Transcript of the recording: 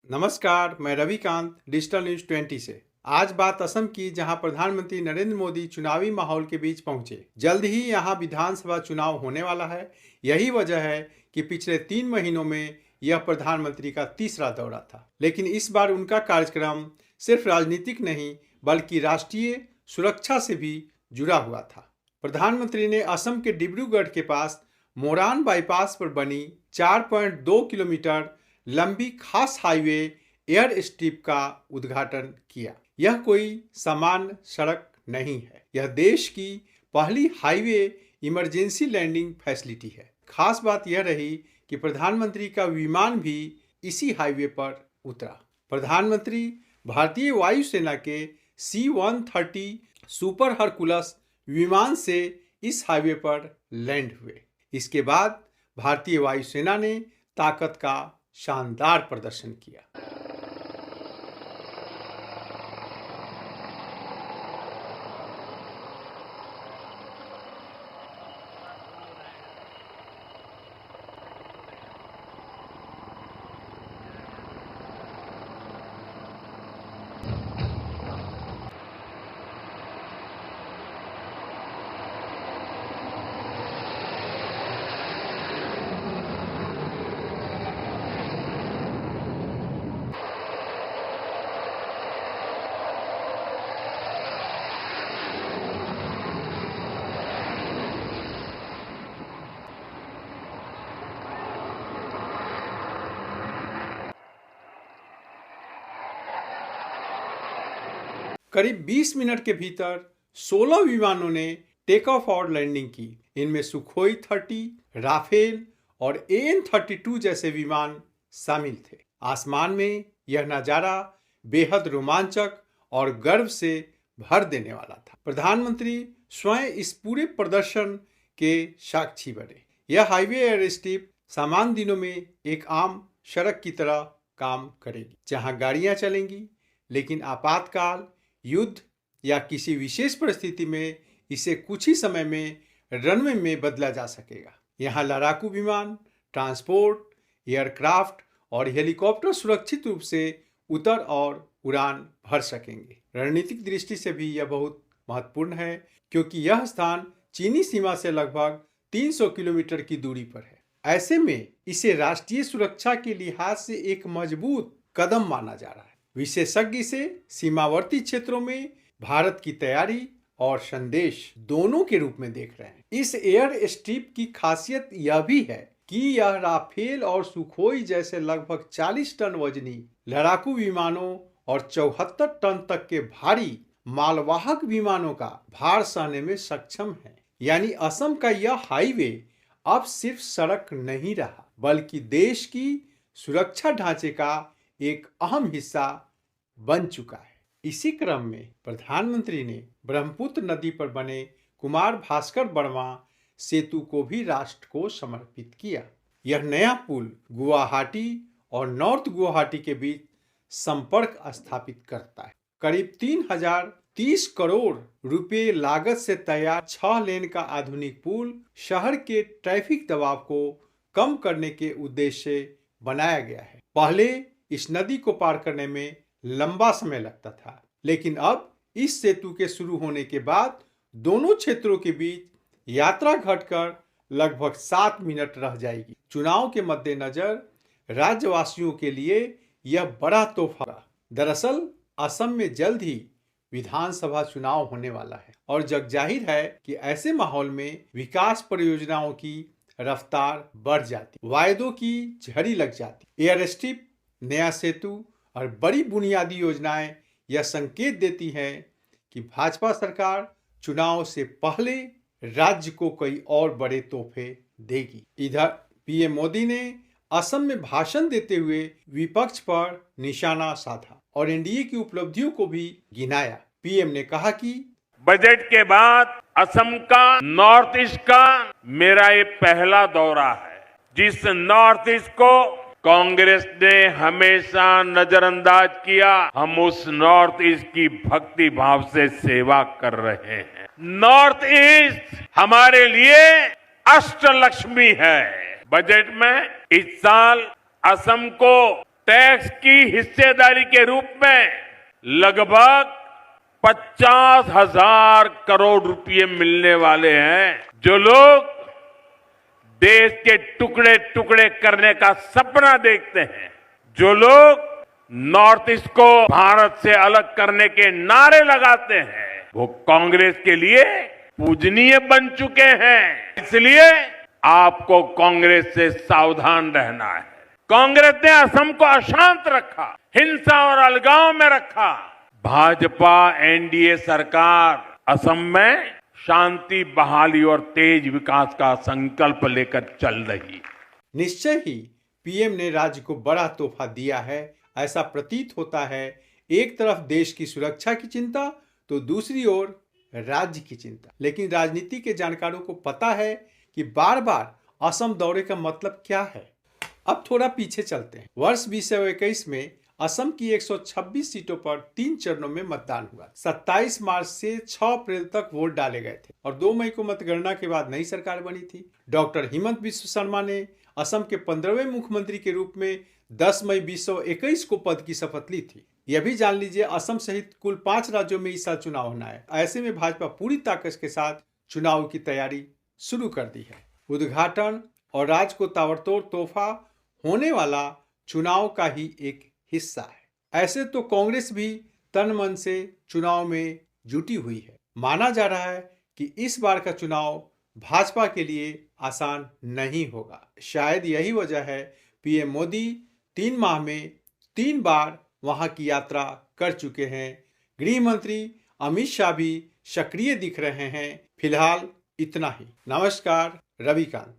नमस्कार, मैं Ravikant digital news 20 से। आज बात असम की, जहां प्रधानमंत्री नरेंद्र मोदी चुनावी माहौल के बीच पहुंचे। जल्द ही यहां विधानसभा चुनाव होने वाला है। यही वजह है कि पिछले 3 महीनों में यह प्रधानमंत्री का तीसरा दौरा था। लेकिन इस बार उनका कार्यक्रम सिर्फ राजनीतिक नहीं बल्कि राष्ट्रीय सुरक्षा से भी जुड़ा हुआ था। प्रधानमंत्री ने असम के डिब्रूगढ़ के पास मोरान बाईपास पर बनी 4.2 किलोमीटर लंबी खास हाईवे एयर स्ट्रिप का उद्घाटन किया। यह कोई सामान्य सड़क नहीं है, यह देश की पहली हाईवे इमरजेंसी लैंडिंग फैसिलिटी है। खास बात यह रही कि प्रधानमंत्री का विमान भी इसी हाईवे पर उतरा। प्रधानमंत्री भारतीय वायुसेना के C-130 सुपर हरकुलस विमान से इस हाईवे पर लैंड हुए। इसके बाद भारतीय वायुसेना ने ताकत का शानदार प्रदर्शन किया। करीब 20 मिनट के भीतर 16 विमानों ने टेक ऑफ और लैंडिंग की। इनमें सुखोई 30, राफेल और AN-32 जैसे विमान शामिल थे। आसमान में यह नज़ारा बेहद रोमांचक और गर्व से भर देने वाला था। प्रधानमंत्री स्वयं इस पूरे प्रदर्शन के साक्षी बने। यह हाईवे एयर स्ट्रिप सामान्य दिनों में एक आम सड़क की तरह काम करेगी, जहां गाड़ियां चलेंगी, लेकिन आपातकाल, युद्ध या किसी विशेष परिस्थिति में इसे कुछ ही समय में रनवे में बदला जा सकेगा। यहाँ लड़ाकू विमान, ट्रांसपोर्ट, एयरक्राफ्ट और हेलीकॉप्टर सुरक्षित रूप से उतर और उड़ान भर सकेंगे। रणनीतिक दृष्टि से भी यह बहुत महत्वपूर्ण है, क्योंकि यह स्थान चीनी सीमा से लगभग 300 किलोमीटर की दूरी पर है। ऐसे में इसे राष्ट्रीय सुरक्षा के लिहाज से एक मजबूत कदम माना जा रहा है। विशेषज्ञ इसे सीमावर्ती क्षेत्रों में भारत की तैयारी और संदेश दोनों के रूप में देख रहे हैं। इस एयर स्ट्रिप की खासियत यह भी है कि यह राफेल और सुखोई जैसे लगभग 40 टन वजनी लड़ाकू विमानों और 74 टन तक के भारी मालवाहक विमानों का भार सहने में सक्षम है। यानी असम का यह हाईवे अब सिर्फ सड़क नहीं रहा, बल्कि देश की सुरक्षा ढांचे का एक अहम हिस्सा बन चुका है। इसी क्रम में प्रधानमंत्री ने ब्रह्मपुत्र नदी पर बने कुमार भास्कर वर्मा सेतु को भी राष्ट्र को समर्पित किया। यह नया पुल गुवाहाटी और नॉर्थ गुवाहाटी के बीच संपर्क स्थापित करता है। करीब 3030 करोड़ रुपए लागत से तैयार 6 लेन का आधुनिक पुल शहर के ट्रैफिक दबाव को कम करने के उद्देश्य से बनाया गया है। पहले इस नदी को पार करने में लंबा समय लगता था, लेकिन अब इस सेतु के शुरू होने के बाद दोनों क्षेत्रों के बीच यात्रा घटकर लगभग 7 मिनट रह जाएगी। चुनाव के मद्देनजर राज्यवासियों के लिए यह बड़ा तोहफा। दरअसल असम में जल्द ही विधानसभा चुनाव होने वाला है और जग जाहिर है कि ऐसे माहौल में विकास परियोजनाओं की रफ्तार बढ़ जाती, वायदों की झड़ी लग जाती। एयर स्ट्रिप, नया सेतु और बड़ी बुनियादी योजनाएं यह संकेत देती हैं कि भाजपा सरकार चुनाव से पहले राज्य को कई और बड़े तोहफे देगी। इधर पीएम मोदी ने असम में भाषण देते हुए विपक्ष पर निशाना साधा और एनडीए की उपलब्धियों को भी गिनाया। पीएम ने कहा कि बजट के बाद असम का नॉर्थ ईस्ट का मेरा ये पहला दौरा है। जिस नॉर्थ ईस्ट को कांग्रेस ने हमेशा नजरअंदाज किया, हम उस नॉर्थ ईस्ट की भक्ति भाव से सेवा कर रहे हैं। नॉर्थ ईस्ट हमारे लिए अष्टलक्ष्मी है। बजट में इस साल असम को टैक्स की हिस्सेदारी के रूप में लगभग 50,000 करोड़ रुपए मिलने वाले हैं। जो लोग देश के टुकड़े टुकड़े करने का सपना देखते हैं, जो लोग नॉर्थ ईस्ट को भारत से अलग करने के नारे लगाते हैं, वो कांग्रेस के लिए पूजनीय बन चुके हैं। इसलिए आपको कांग्रेस से सावधान रहना है। कांग्रेस ने असम को अशांत रखा, हिंसा और अलगाव में रखा। भाजपा एनडीए सरकार असम में शांति, बहाली और तेज विकास का संकल्प लेकर चल रही। निश्चय ही पीएम ने राज्य को बड़ा तोहफा दिया है। ऐसा प्रतीत होता है, एक तरफ देश की सुरक्षा की चिंता तो दूसरी ओर राज्य की चिंता। लेकिन राजनीति के जानकारों को पता है कि बार बार असम दौरे का मतलब क्या है। अब थोड़ा पीछे चलते हैं। वर्ष 2021 में असम की 126 सीटों पर 3 चरणों में मतदान हुआ। 27 मार्च से 6 अप्रैल तक वोट डाले गए थे और 2 मई को मतगणना के बाद नई सरकार बनी थी। डॉक्टर हिमंत बिस्व शर्मा ने असम के 15वें मुख्यमंत्री के रूप में 10 मई 2021 को पद की शपथ ली थी। यह भी जान लीजिए, असम सहित कुल 5 राज्यों में इस साल चुनाव होना है। ऐसे में भाजपा पूरी ताकत के साथ चुनाव की तैयारी शुरू कर दी है। उद्घाटन और राज्य को ताबड़तोड़ तोहफा होने वाला चुनाव का ही एक हिस्सा है। ऐसे तो कांग्रेस भी तन मन से चुनाव में जुटी हुई है। माना जा रहा है कि इस बार का चुनाव भाजपा के लिए आसान नहीं होगा। शायद यही वजह है पीएम मोदी 3 माह में 3 बार वहां की यात्रा कर चुके हैं। गृह मंत्री अमित शाह भी सक्रिय दिख रहे हैं। फिलहाल इतना ही। नमस्कार, रविकांत।